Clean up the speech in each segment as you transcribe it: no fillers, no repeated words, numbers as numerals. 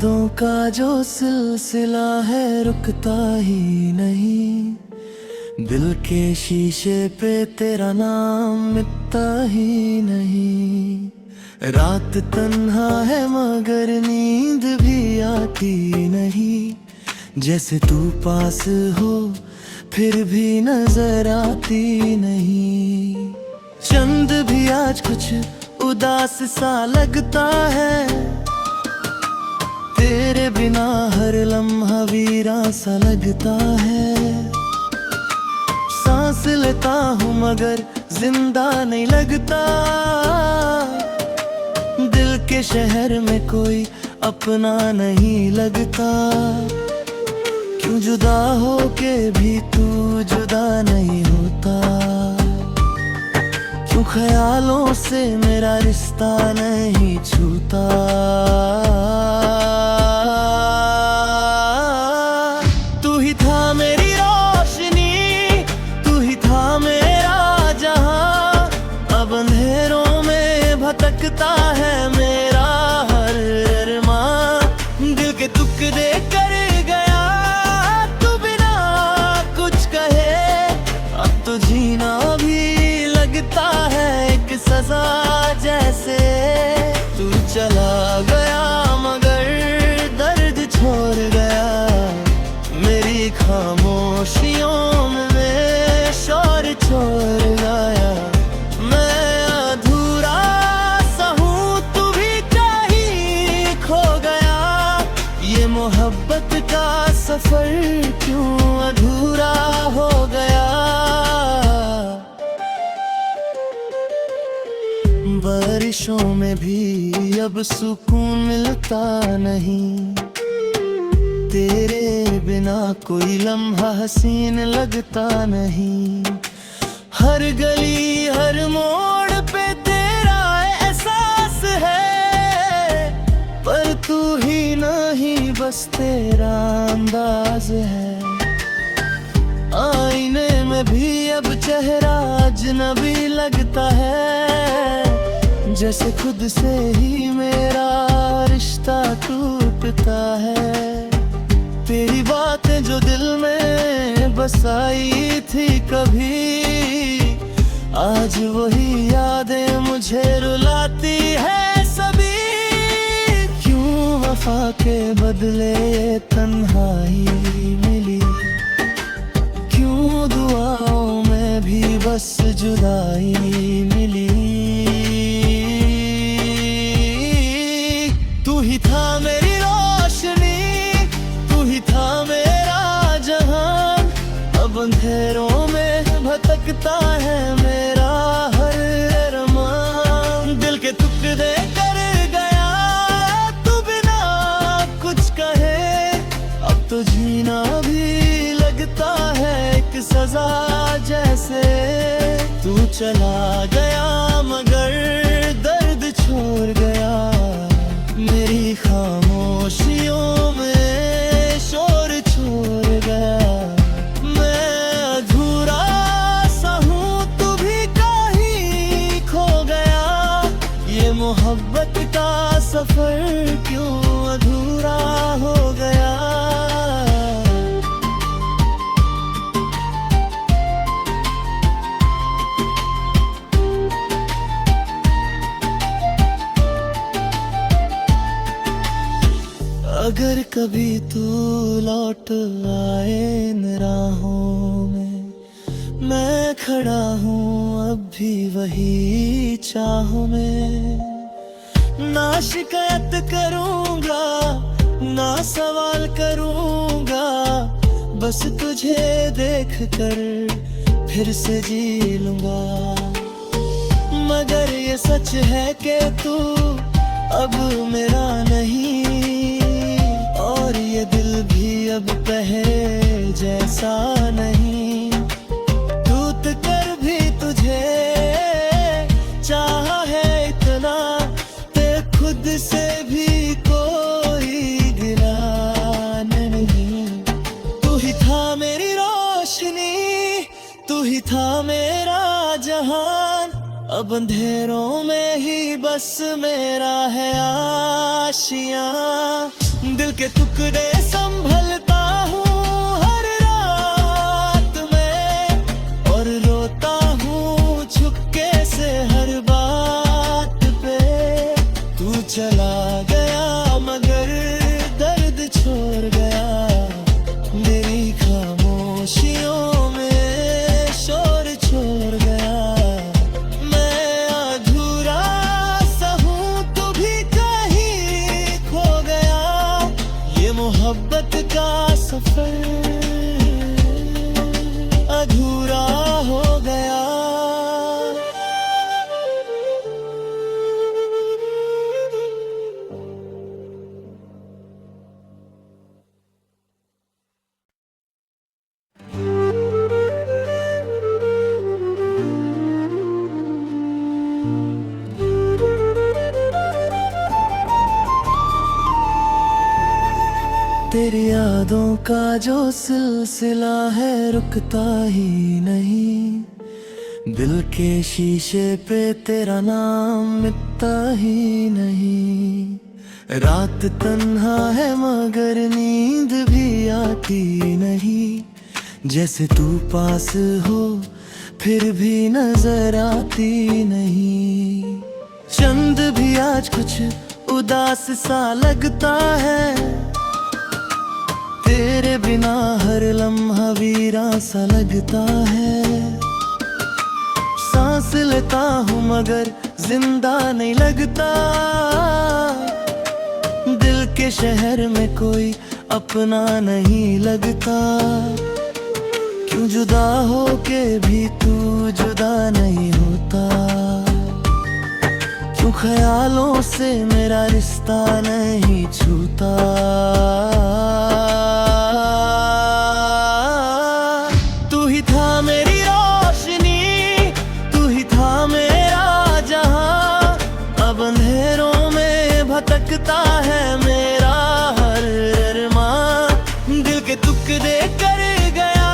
यादों का जो सिलसिला है रुकता ही नहीं। दिल के शीशे पे तेरा नाम मिटता ही नहीं। रात तन्हा है मगर नींद भी आती नहीं। जैसे तू पास हो फिर भी नजर आती नहीं। चंद भी आज कुछ उदास सा लगता है। तेरे बिना हर लम्हा वीरा सा लगता है। सांस लेता हूँ मगर जिंदा नहीं लगता। दिल के शहर में कोई अपना नहीं लगता। क्यों जुदा हो के भी तू जुदा नहीं होता। क्यों ख्यालों से मेरा रिश्ता नहीं छूता। तू ही था मेरी रोशनी, तू ही था मेरा जहां। अब अंधेरों में भटकता है मेरा हर अरमां। दिल के टुकड़े कर गया तू बिना कुछ कहे। अब तो जीना भी लगता है एक सजा जैसे। तू चला गया मगर दर्द छोड़ गया। मेरी खामोशियों में शोर छोड़ गया। मैं अधूरा सा हूँ तू भी कहीं खो गया। ये मोहब्बत का सफर क्यों अधूरा हो गया। बारिशों में भी अब सुकून मिलता नहीं। तेरे बिना कोई लम्हा हसीन लगता नहीं। हर गली हर मोड़ पे तेरा एहसास है। पर तू ही नहीं बस तेरा अंदाज है। आईने में भी अब चेहरा अजनबी लगता है। जैसे खुद से ही मेरा रिश्ता टूटता है। तेरी बातें जो दिल में बसाई थी कभी, आज वही यादें मुझे रुलाती है सभी। क्यों वफा के बदले तन्हाई मिली। क्यों दुआओं में भी बस जुदाई मिली। तू ही था मेरी रोशनी, तू ही था मेरा जहान। अब अंधेरों में भटकता है मेरा हर अरमान। दिल के टुकड़े कर गया तू बिना कुछ कहे। अब तो जीना भी लगता है एक सजा जैसे। तू चला गया मगर दर्द छोड़ गया। मेरी खामोशियों में शोर छोड़ गया। मैं अधूरा सा हूँ तू भी कहीं खो गया। ये मोहब्बत का सफर क्यों अधूरा हो गया। अगर कभी तू लौट आए इन राहों में, मैं खड़ा हूँ अब भी वही चाहों में। ना शिकायत करूँगा ना सवाल करूँगा। बस तुझे देख कर फिर से जी लूँगा। मगर ये सच है कि तू अब मेरा नहीं। और ये दिल भी अब पहले जैसा नहीं। टूट कर भी तुझे चाहा है इतना। ते खुद से भी कोई गिला नहीं। तू ही था मेरी रोशनी, तू ही था मेरा जहान। अब अंधेरों में ही बस मेरा है आशियां। दिल के टुकड़े संभलता हूँ हर रात में, और रोता हूँ छुपके से हर बात पे। तू चला गया मगर दर्द छोड़ गया, मेरी खामोशियों में शोर छोड़ गया। मैं अधूरा सा हूँ तू भी कहीं खो गया, ये मोहब्बत का सफर अधूरा हो गया। तेरी यादों का जो सिलसिला है रुकता ही नहीं, दिल के शीशे पे तेरा नाम मिटता ही नहीं। रात तन्हा है मगर नींद भी आती नहीं, जैसे तू पास हो फिर भी नजर आती नहीं। चंद भी आज कुछ उदास सा लगता है, तेरे बिना हर लम्हा वीरा सा लगता है। सांस लेता हूँ मगर जिंदा नहीं लगता, दिल के शहर में कोई अपना नहीं लगता। क्यों जुदा हो के भी तू जुदा नहीं होता, क्यों ख्यालों से मेरा रिश्ता नहीं छूता। तू ही था मेरी रोशनी, तू ही था मेरा जहां, अब अंधेरों में भटकता है मेरा हर अरमान। दिल के टुकड़े कर गया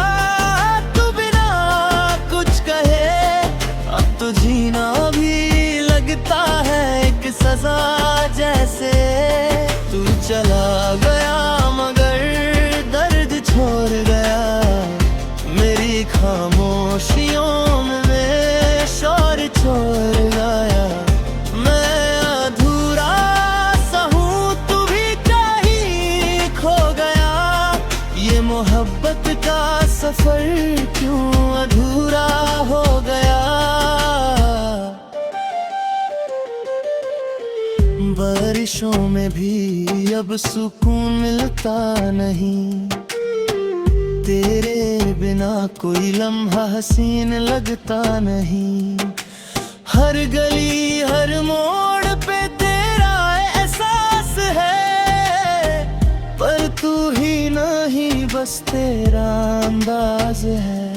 तू बिना कुछ कहे, अब तो जीना भी लगता है एक सजा जैसे। तू चला गया मगर दर्द छोड़ गया, मेरी खामोशियों में शोर छोड़ गया। मैं अधूरा सा हूँ तू भी कहीं खो गया, ये मोहब्बत का सफर क्यों अधूरा हो गया। बारिशों में भी अब सुकून मिलता नहीं, तेरे बिना कोई लम्हा हसीन लगता नहीं। हर गली हर मोड़ पे तेरा एहसास है, पर तू ही नहीं बस तेरा अंदाज है।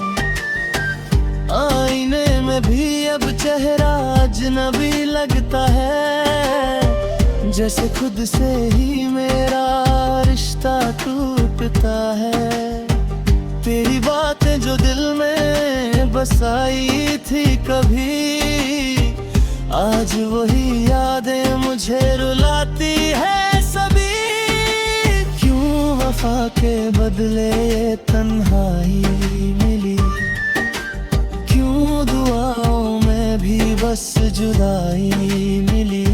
आईने में भी अब चेहरा अजनबी लगता है, जैसे खुद से ही मेरा रिश्ता टूटता है। तेरी बातें जो दिल में बसाई थी कभी, आज वही यादें मुझे रुलाती है सभी। क्यों वफा के बदले तन्हाई मिली, क्यों दुआओं में भी बस जुदाई मिली।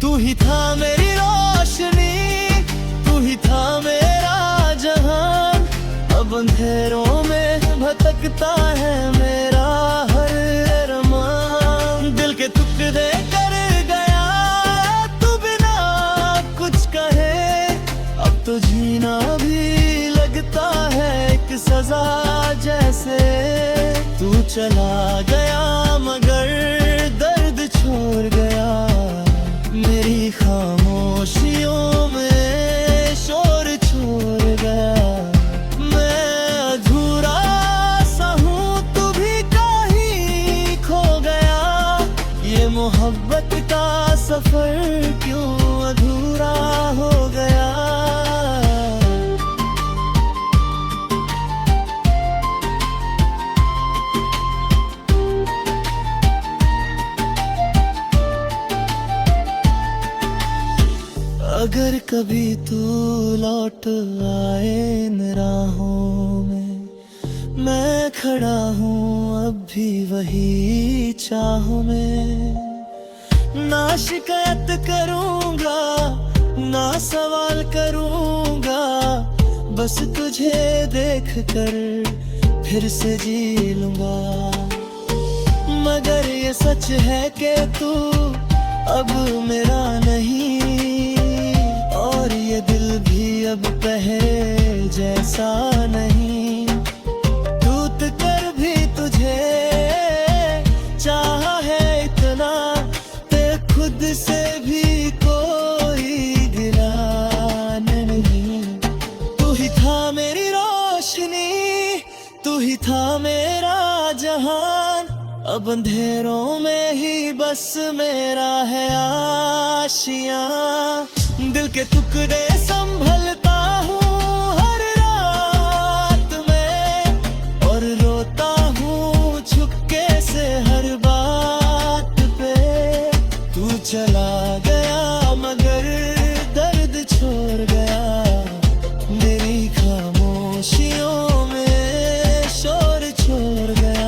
तू ही था मेरी रोशनी, तू ही था मेरा जहान, अब अंधेरों में भटकता है मेरा हर अरमान। दिल के टुकड़े कर गया तू बिना कुछ कहे, अब तो जीना भी लगता है एक सजा जैसे। तू चला गया मगर दर्द छोड़ गया, मेरी खामोशियों में शोर छोड़ गया। मैं अधूरा सा हूँ तू भी कहीं खो गया, ये मोहब्बत का सफर क्यों अधूरा हो गया। अगर कभी तू लौट आए इन राहों में, मैं खड़ा हूँ अब भी वही चाहों में। ना शिकायत करूँगा, ना सवाल करूँगा, बस तुझे देख कर फिर से जी लूँगा। मगर ये सच है कि तू अब मेरा नहीं, और ये दिल भी अब पहले जैसा नहीं। टूट कर भी तुझे चाहा है इतना, ते खुद से भी कोई गिला नहीं। तू ही था मेरी रोशनी, तू ही था मेरा जहान, अब अंधेरों में ही बस मेरा है आशियां। दिल के टुकड़े संभलता हूँ हर रात में, और रोता हूँ चुपके से हर बात पे। तू चला गया मगर दर्द छोड़ गया, मेरी खामोशियों में शोर छोड़ गया।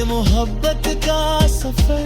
मोहब्बत का सफर